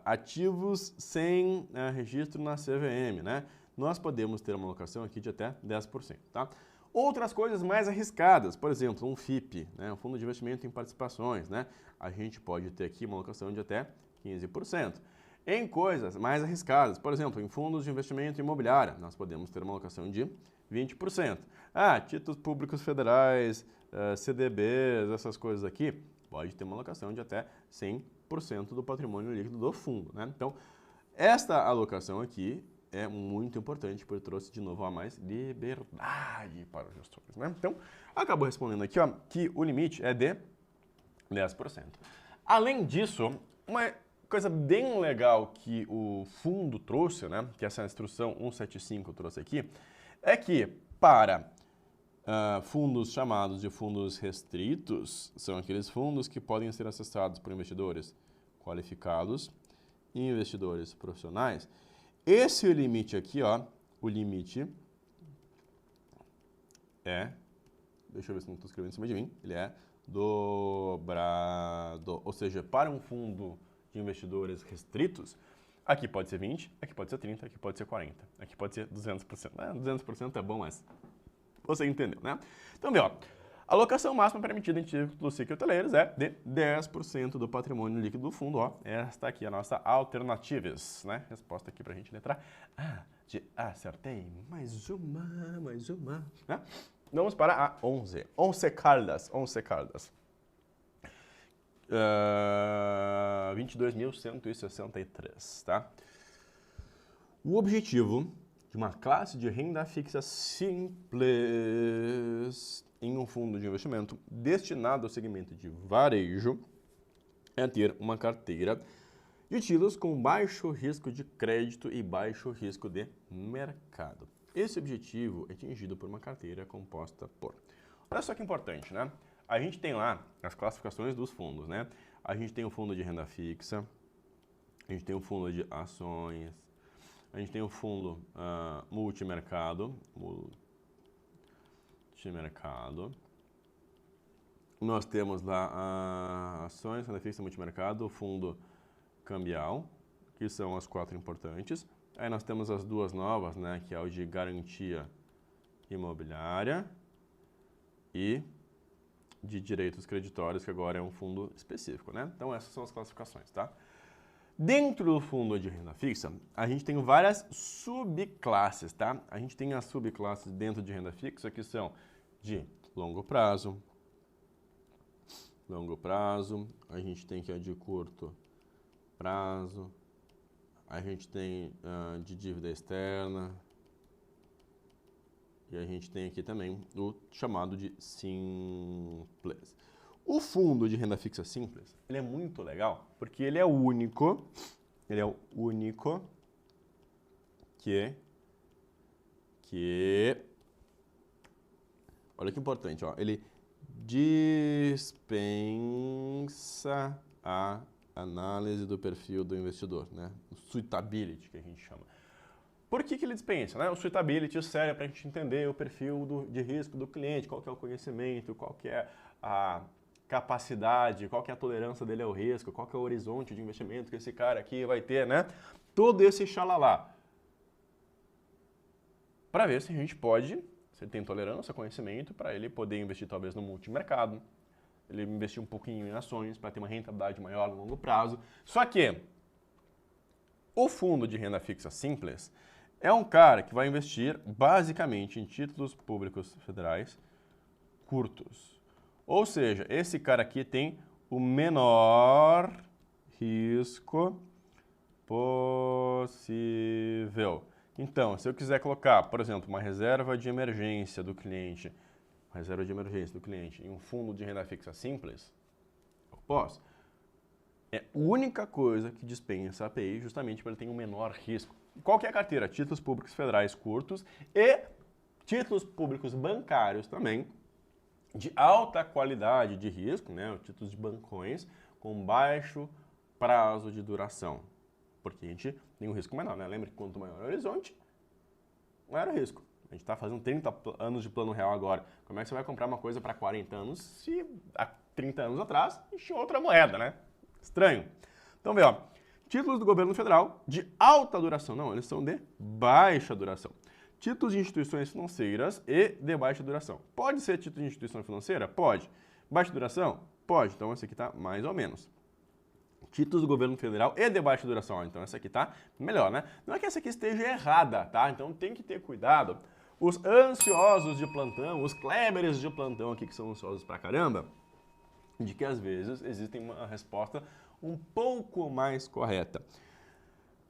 ativos sem registro na CVM, né? Nós podemos ter uma alocação aqui de até 10%, tá? Outras coisas mais arriscadas, por exemplo, um FIP, né, um fundo de investimento em participações, né, a gente pode ter aqui uma alocação de até 15%. Em coisas mais arriscadas, por exemplo, em fundos de investimento imobiliário, nós podemos ter uma alocação de 20%. Títulos públicos federais, CDBs, essas coisas aqui, pode ter uma alocação de até 100% do patrimônio líquido do fundo, né? Então, esta alocação aqui é muito importante, porque trouxe de novo a mais liberdade para os gestores, né? Então, acabou respondendo aqui, ó, que o limite é de 10%. Além disso, uma coisa bem legal que o fundo trouxe, né, que essa instrução 175 trouxe aqui, é que para fundos chamados de fundos restritos, são aqueles fundos que podem ser acessados por investidores qualificados e investidores profissionais. Esse limite aqui, ó, o limite é, deixa eu ver se não estou escrevendo em cima de mim, ele é dobrado, ou seja, para um fundo de investidores restritos, aqui pode ser 20, aqui pode ser 30, aqui pode ser 40, aqui pode ser 200%. 200% é bom, mas você entendeu, né? Então, ó, a alocação máxima permitida em títulos hoteleiros é de 10% do patrimônio líquido do fundo, ó. Esta aqui é a nossa alternativas, né? Resposta aqui pra gente letrar de acertei. Mais uma, né? Vamos para a 11. 11 Caldas. 22.163, tá? O objetivo de uma classe de renda fixa simples em um fundo de investimento destinado ao segmento de varejo é ter uma carteira de títulos com baixo risco de crédito e baixo risco de mercado. Esse objetivo é atingido por uma carteira composta por... Olha só que importante, né? A gente tem lá as classificações dos fundos, né? A gente tem o fundo de renda fixa, a gente tem o fundo de ações, a gente tem o fundo multimercado. Nós temos lá ações, renda fixa, multimercado, o fundo cambial, que são as 4 importantes. Aí nós temos as 2 novas, né, que é o de garantia imobiliária e de direitos creditórios, que agora é um fundo específico, né? Então essas são as classificações, tá? Dentro do fundo de renda fixa, a gente tem várias subclasses, tá? A gente tem as subclasses dentro de renda fixa que são de longo prazo, a gente tem que é de curto prazo, a gente tem de dívida externa e a gente tem aqui também o chamado de simples. O fundo de renda fixa simples, ele é muito legal porque ele é o único que olha que importante, ó, ele dispensa a análise do perfil do investidor, né? O suitability, que a gente chama. Por que ele dispensa, né? O suitability serve para a gente entender o perfil de risco do cliente, qual que é o conhecimento, qual que é a capacidade, qual que é a tolerância dele ao risco, qual que é o horizonte de investimento que esse cara aqui vai ter, né? Todo esse xalalá. Para ver se a gente pode, se ele tem tolerância, conhecimento, para ele poder investir talvez no multimercado, ele investir um pouquinho em ações para ter uma rentabilidade maior no longo prazo. Só que o fundo de renda fixa simples é um cara que vai investir basicamente em títulos públicos federais curtos. Ou seja, esse cara aqui tem o menor risco possível. Então, se eu quiser colocar, por exemplo, uma reserva de emergência do cliente, em um fundo de renda fixa simples, eu posso. É a única coisa que dispensa a API justamente para ele ter um menor risco. Qual que é a carteira? Títulos públicos federais curtos e títulos públicos bancários também, de alta qualidade de risco, né? Títulos de bancões com baixo prazo de duração. Porque a gente tem um risco menor, né? Lembra que quanto maior o horizonte, maior o risco. A gente está fazendo 30 anos de plano real agora. Como é que você vai comprar uma coisa para 40 anos se há 30 anos atrás a gente tinha outra moeda, né? Estranho. Então, vê, ó, Títulos do governo federal de alta duração. Não, eles são de baixa duração. Títulos de instituições financeiras e de baixa duração. Pode ser título de instituição financeira? Pode. Baixa duração? Pode. Então, esse aqui está mais ou menos. Títulos do governo federal e de baixa duração. Então, essa aqui está melhor, né? Não é que essa aqui esteja errada, tá? Então, tem que ter cuidado. Os ansiosos de plantão, os Klebers de plantão aqui, que são ansiosos pra caramba, de que às vezes existe uma resposta um pouco mais correta.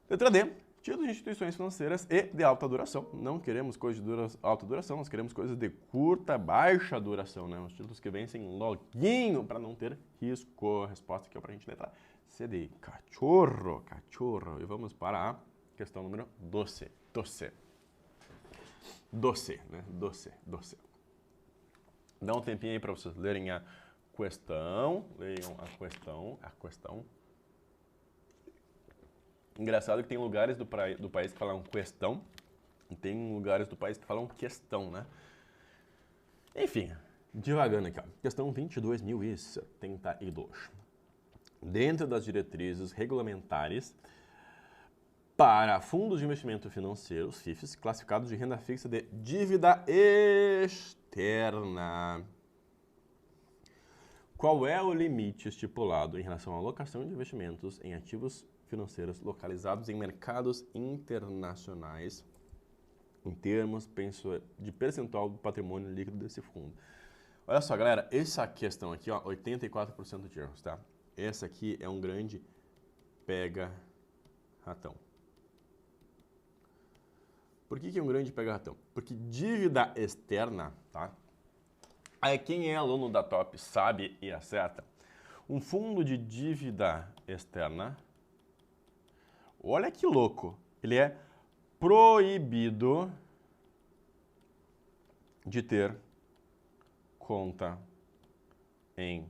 Letra D. Títulos de instituições financeiras e de alta duração. Não queremos coisas de alta duração, nós queremos coisas de curta, baixa duração, né? Os títulos que vencem loguinho para não ter risco. A resposta aqui é para a gente letra C de cachorro, cachorro. E vamos para a questão número 12. 12, né? 12. Dá um tempinho aí para vocês lerem a questão. Leiam a questão. Engraçado que tem lugares do país que falam questão e tem lugares do país que falam questão, né? Enfim, devagando aqui, ó. Questão 22.072. Dentro das diretrizes regulamentares para fundos de investimento financeiro, FIFs, classificados de renda fixa de dívida externa, qual é o limite estipulado em relação à alocação de investimentos em ativos financeiros localizados em mercados internacionais em termos de percentual do patrimônio líquido desse fundo? Olha só, galera, essa questão aqui, ó, 84% de erros, tá? Essa aqui é um grande pega-ratão. Por que é um grande pega-ratão? Porque dívida externa, tá? Aí quem é aluno da Top sabe e acerta. Um fundo de dívida externa, olha que louco, ele é proibido de ter conta em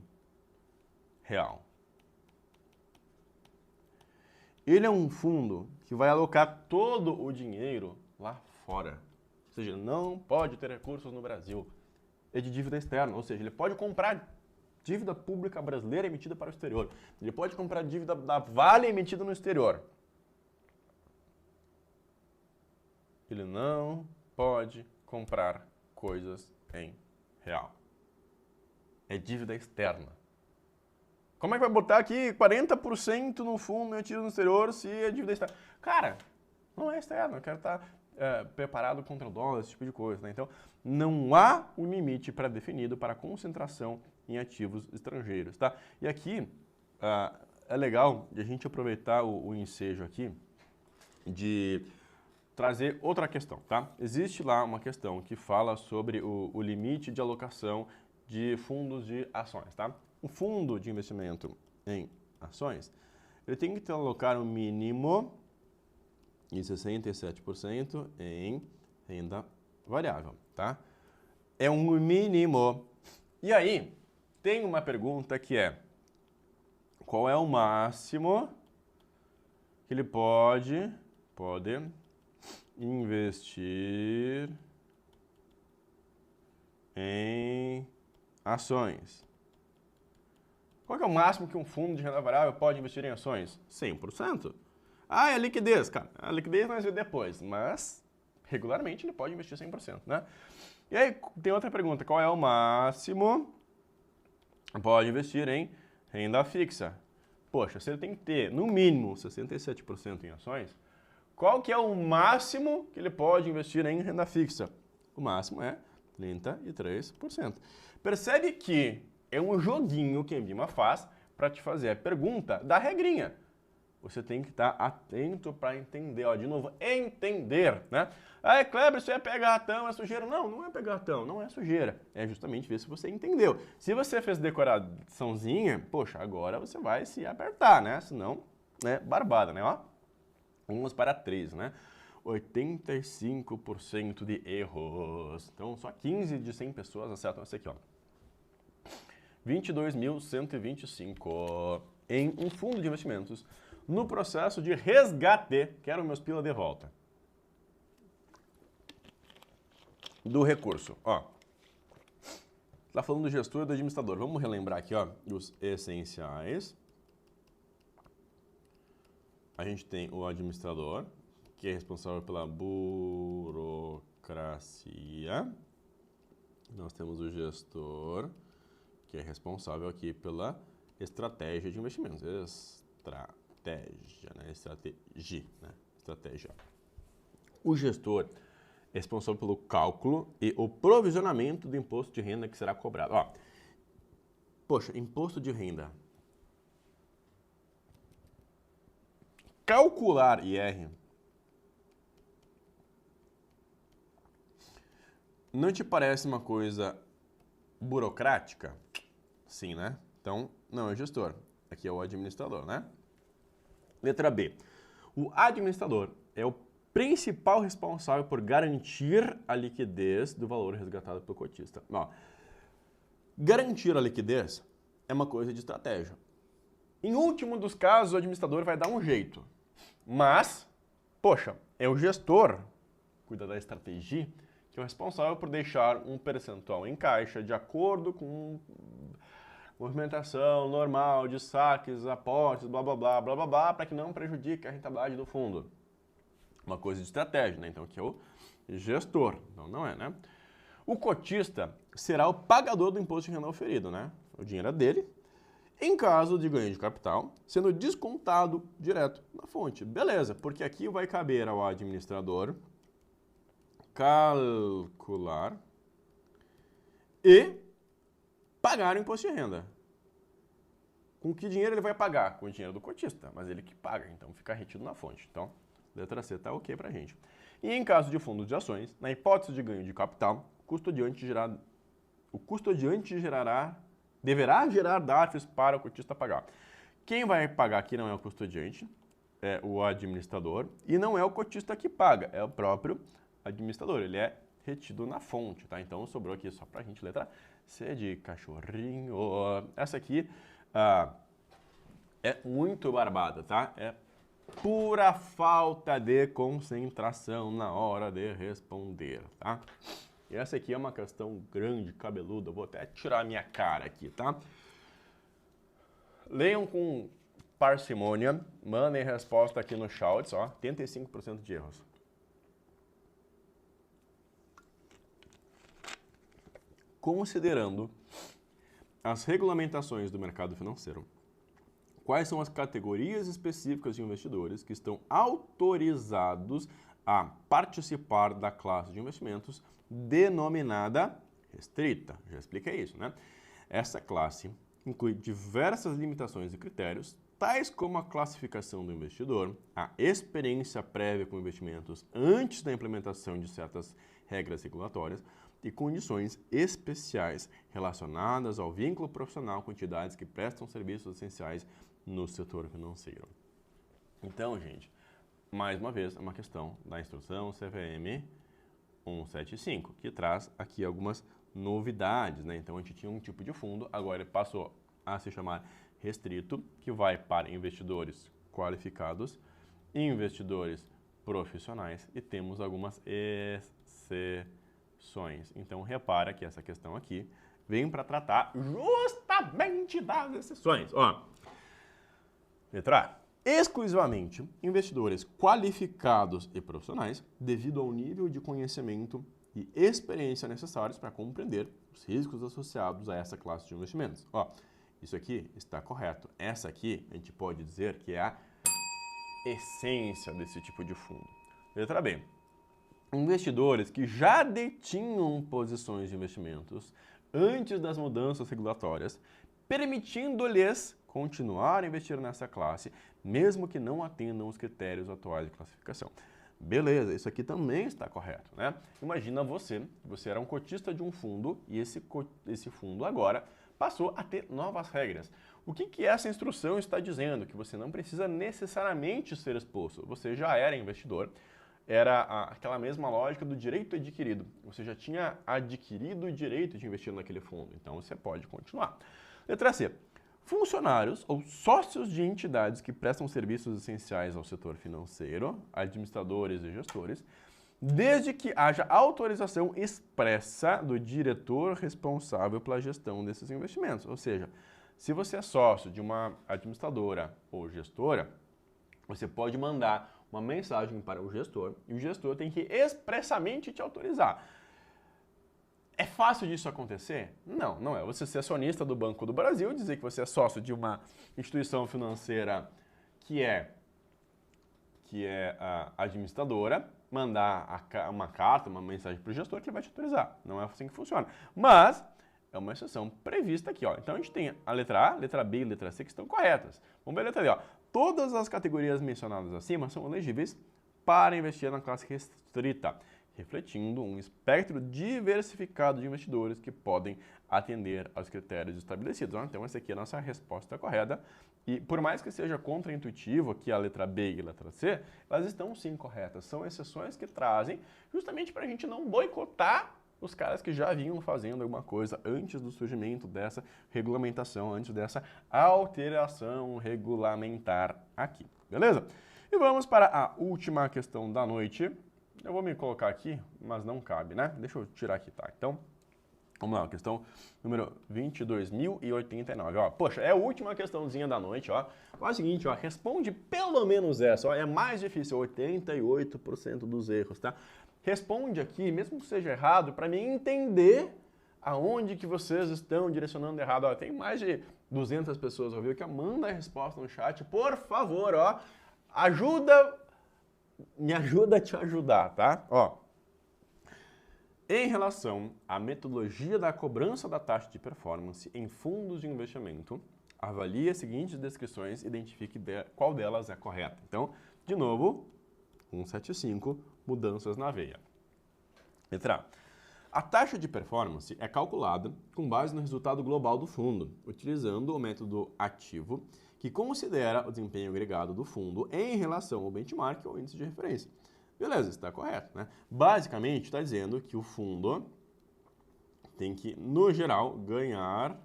real. Ele é um fundo que vai alocar todo o dinheiro lá fora. Ou seja, não pode ter recursos no Brasil. É de dívida externa, ou seja, ele pode comprar dívida pública brasileira emitida para o exterior. Ele pode comprar dívida da Vale emitida no exterior. Ele não pode comprar coisas em real. É dívida externa. Como é que vai botar aqui 40% no fundo emitido no exterior se é dívida externa? Cara, não é externo, eu quero estar preparado contra o dólar, esse tipo de coisa, né? Então, não há um limite pré-definido para concentração em ativos estrangeiros, tá? E aqui é legal a gente aproveitar o ensejo aqui de trazer outra questão, tá? Existe lá uma questão que fala sobre o limite de alocação de fundos de ações, tá? Um fundo de investimento em ações, ele tem que alocar um mínimo de 67% em renda variável, tá? É um mínimo. E aí, tem uma pergunta que é: qual é o máximo que ele pode investir em ações? Qual que é o máximo que um fundo de renda variável pode investir em ações? 100%. Ah, é a liquidez, cara. A liquidez nós vemos depois, mas regularmente ele pode investir 100%, né? E aí tem outra pergunta: qual é o máximo que pode investir em renda fixa? Poxa, se ele tem que ter, no mínimo, 67% em ações, qual que é o máximo que ele pode investir em renda fixa? O máximo é 33%. Percebe que é um joguinho que a Embima faz para te fazer a pergunta da regrinha. Você tem que estar atento para entender. Ó, de novo, entender, né? Ah, Kleber, isso é pegar-ratão, é sujeira. Não, não é pegar-ratão, não é sujeira. É justamente ver se você entendeu. Se você fez decoraçãozinha, poxa, agora você vai se apertar, né? Senão, é barbada, né? Ó, vamos para 3, né? 85% de erros. Então, só 15 de 100 pessoas acertam essa aqui, ó. 22.125 em um fundo de investimentos no processo de resgate, quero meus pila de volta, do recurso. Ó, tá falando do gestor e do administrador. Vamos relembrar aqui, ó, os essenciais. a gente tem o administrador, que é responsável pela burocracia. Nós temos o gestor, que é responsável aqui pela estratégia de investimentos. Estratégia, né? Estratégia. O gestor é responsável pelo cálculo e o provisionamento do imposto de renda que será cobrado. Ó, poxa, imposto de renda. Calcular IR não te parece uma coisa burocrática? Sim, né? Então, não é o gestor. Aqui é o administrador, né? Letra B. O administrador é o principal responsável por garantir a liquidez do valor resgatado pelo cotista. Ó, garantir a liquidez é uma coisa de estratégia. Em último dos casos, o administrador vai dar um jeito. Mas, poxa, é o gestor, cuida da estratégia, que é o responsável por deixar um percentual em caixa de acordo com movimentação normal de saques, aportes, blá, blá, blá, blá, blá, blá, para que não prejudique a rentabilidade do fundo. Uma coisa de estratégia, né? Então, aqui é o gestor. Então, não é, né? O cotista será o pagador do imposto de renda oferido, né? O dinheiro é dele, em caso de ganho de capital, sendo descontado direto na fonte. Beleza, porque aqui vai caber ao administrador calcular e pagar o imposto de renda. Com que dinheiro ele vai pagar? Com o dinheiro do cotista, mas ele que paga, então fica retido na fonte. Então, letra C está ok pra gente. E em caso de fundos de ações, na hipótese de ganho de capital, o custodiante deverá gerar DARFs para o cotista pagar. Quem vai pagar aqui não é o custodiante, é o administrador, e não é o cotista que paga, é o próprio administrador, ele é retido na fonte, tá? Então sobrou aqui só pra gente letra C de cachorrinho. Essa aqui é muito barbada, tá? É pura falta de concentração na hora de responder, tá? E essa aqui é uma questão grande, cabeluda, vou até tirar minha cara aqui, tá? Leiam com parcimônia, mandem resposta aqui no chat, ó, 85% de erros. Considerando as regulamentações do mercado financeiro, quais são as categorias específicas de investidores que estão autorizados a participar da classe de investimentos denominada restrita? Já expliquei isso, né? Essa classe inclui diversas limitações e critérios, tais como a classificação do investidor, a experiência prévia com investimentos antes da implementação de certas regras regulatórias e condições especiais relacionadas ao vínculo profissional com entidades que prestam serviços essenciais no setor financeiro. Então, gente, mais uma vez, é uma questão da instrução CVM 175, que traz aqui algumas novidades, né? Então, a gente tinha um tipo de fundo, agora ele passou a se chamar restrito, que vai para investidores qualificados, investidores profissionais e temos algumas exceções. Então, repara que essa questão aqui vem para tratar justamente das exceções. Ó, letra A. Exclusivamente investidores qualificados e profissionais devido ao nível de conhecimento e experiência necessários para compreender os riscos associados a essa classe de investimentos. Ó, isso aqui está correto. Essa aqui a gente pode dizer que é a essência desse tipo de fundo. Letra B. Investidores que já detinham posições de investimentos antes das mudanças regulatórias, permitindo-lhes continuar a investir nessa classe, mesmo que não atendam os critérios atuais de classificação. Beleza, isso aqui também está correto, né? Imagina você era um cotista de um fundo e esse fundo agora passou a ter novas regras. O que essa instrução está dizendo? Que você não precisa necessariamente ser exposto. Você já era investidor, era aquela mesma lógica do direito adquirido. Você já tinha adquirido o direito de investir naquele fundo, então você pode continuar. Letra C. Funcionários ou sócios de entidades que prestam serviços essenciais ao setor financeiro, administradores e gestores, desde que haja autorização expressa do diretor responsável pela gestão desses investimentos. Ou seja, se você é sócio de uma administradora ou gestora, você pode mandar uma mensagem para o gestor e o gestor tem que expressamente te autorizar. É fácil disso acontecer? Não, não é. Você ser acionista do Banco do Brasil, dizer que você é sócio de uma instituição financeira que é a administradora, mandar uma carta, uma mensagem para o gestor que ele vai te autorizar. Não é assim que funciona. Mas é uma exceção prevista aqui, ó. Então a gente tem a letra A, letra B e letra C que estão corretas. Vamos ver a letra D, ó. Todas as categorias mencionadas acima são elegíveis para investir na classe restrita, refletindo um espectro diversificado de investidores que podem atender aos critérios estabelecidos. Então essa aqui é a nossa resposta correta. E por mais que seja contraintuitivo aqui a letra B e a letra C, elas estão sim corretas. São exceções que trazem justamente para a gente não boicotar os caras que já vinham fazendo alguma coisa antes do surgimento dessa regulamentação, antes dessa alteração regulamentar aqui. Beleza? E vamos para a última questão da noite. Eu vou me colocar aqui, mas não cabe, né? Deixa eu tirar aqui, tá? Então, vamos lá, questão número 22.089. Ó, poxa, é a última questãozinha da noite, ó. Faz o seguinte, ó, responde pelo menos essa, ó. É mais difícil, 88% dos erros, tá? Responde aqui, mesmo que seja errado, para mim entender aonde que vocês estão direcionando errado. Ó, tem mais de 200 pessoas ao vivo que manda a resposta no chat. Por favor, ó, me ajuda a te ajudar, tá? Ó, em relação à metodologia da cobrança da taxa de performance em fundos de investimento, avalie as seguintes descrições e identifique qual delas é correta. Então, de novo, 175, mudanças na veia. Letra A. A taxa de performance é calculada com base no resultado global do fundo, utilizando o método ativo, que considera o desempenho agregado do fundo em relação ao benchmark ou índice de referência. Beleza, está correto, né? Basicamente, está dizendo que o fundo tem que, no geral, ganhar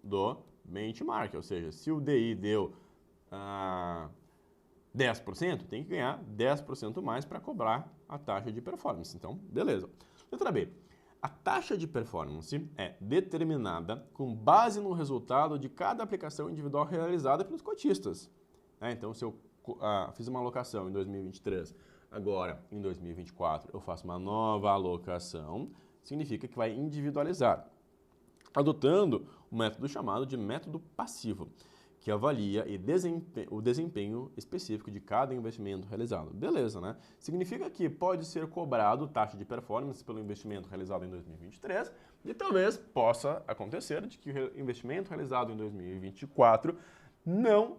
do benchmark. Ou seja, se o DI deu 10%, tem que ganhar 10% mais para cobrar a taxa de performance. Então, beleza. Letra B. A taxa de performance é determinada com base no resultado de cada aplicação individual realizada pelos cotistas. Então, se eu fiz uma alocação em 2023, agora em 2024 eu faço uma nova alocação, significa que vai individualizar, adotando o método chamado de método passivo, que avalia o desempenho específico de cada investimento realizado. Beleza, né? Significa que pode ser cobrado taxa de performance pelo investimento realizado em 2023 e talvez possa acontecer de que o investimento realizado em 2024 não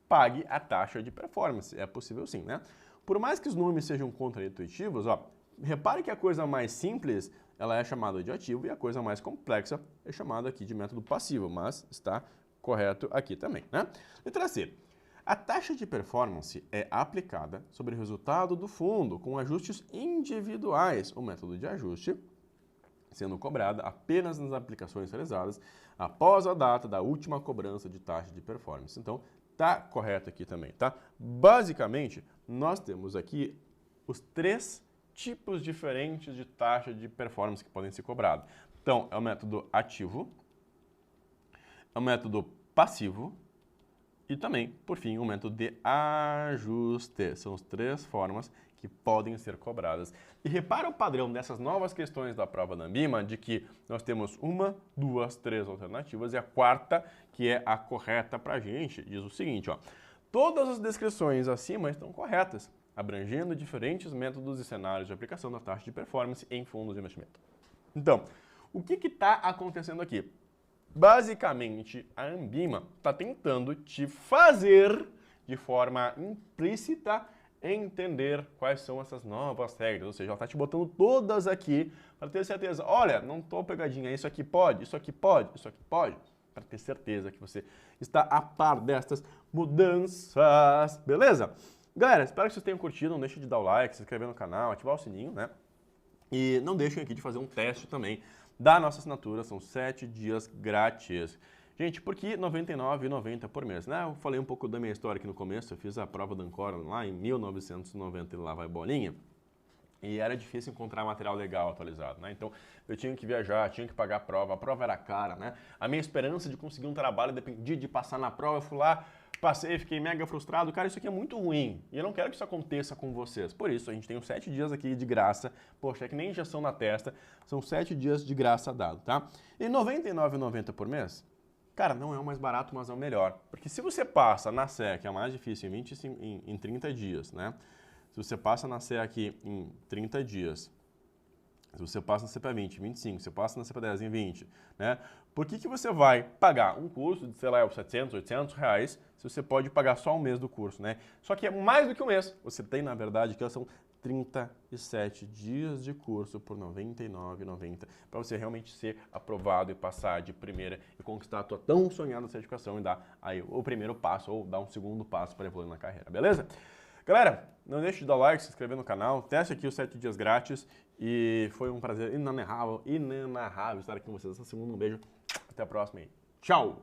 pague a taxa de performance. É possível sim, né? Por mais que os nomes sejam contraintuitivos, ó, repare que a coisa mais simples ela é chamada de ativo e a coisa mais complexa é chamada aqui de método passivo, mas está correto aqui também, né? Letra C. A taxa de performance é aplicada sobre o resultado do fundo com ajustes individuais, o método de ajuste sendo cobrada apenas nas aplicações realizadas após a data da última cobrança de taxa de performance. Então, tá correto aqui também, tá? Basicamente, nós temos aqui os 3 tipos diferentes de taxa de performance que podem ser cobrados. Então, é o método ativo, é o método passivo e também, por fim, o método de ajuste. São as 3 formas que podem ser cobradas. E repara o padrão dessas novas questões da prova da Ambima, de que nós temos 1, 2, 3 alternativas e a quarta, que é a correta para a gente, diz o seguinte, ó. Todas as descrições acima estão corretas, abrangendo diferentes métodos e cenários de aplicação da taxa de performance em fundos de investimento. Então, o que está acontecendo aqui? Basicamente, a Ambima está tentando te fazer, de forma implícita, entender quais são essas novas regras. Ou seja, ela está te botando todas aqui para ter certeza. Olha, não estou pegadinha, isso aqui pode, isso aqui pode, isso aqui pode. Para ter certeza que você está a par destas mudanças. Beleza? Galera, espero que vocês tenham curtido. Não deixe de dar o like, se inscrever no canal, ativar o sininho, né? E não deixem aqui de fazer um teste também da nossa assinatura, são 7 dias grátis. Gente, por que R$ 99,90 por mês? Né? Eu falei um pouco da minha história aqui no começo, eu fiz a prova da Ancora lá em 1990 e lá vai bolinha. E era difícil encontrar material legal atualizado, né? Então, eu tinha que viajar, tinha que pagar a prova era cara, né? A minha esperança de conseguir um trabalho dependia de passar na prova, eu fui lá, passei, fiquei mega frustrado. Cara, isso aqui é muito ruim e eu não quero que isso aconteça com vocês. Por isso, a gente tem os 7 dias aqui de graça. Poxa, é que nem injeção na testa. São 7 dias de graça dado, tá? E R$ 99,90 por mês, cara, não é o mais barato, mas é o melhor. Porque se você passa na CE, que é a mais difícil, em 30 dias, né? Se você passa na CE aqui em 30 dias, se você passa na CPA 20, 25, você passa na CPA 10 em 20, né? Por que você vai pagar um curso de, sei lá, 700, 800 reais, se você pode pagar só um mês do curso, né? Só que é mais do que um mês. Você tem, na verdade, que são 37 dias de curso por R$ 99,90 para você realmente ser aprovado e passar de primeira e conquistar a tua tão sonhada certificação e dar aí o primeiro passo ou dar um segundo passo para evoluir na carreira, beleza? Galera, não deixe de dar like, se inscrever no canal, teste aqui os 7 dias grátis e foi um prazer inenarrável estar aqui com vocês. Um beijo, até a próxima aí. Tchau!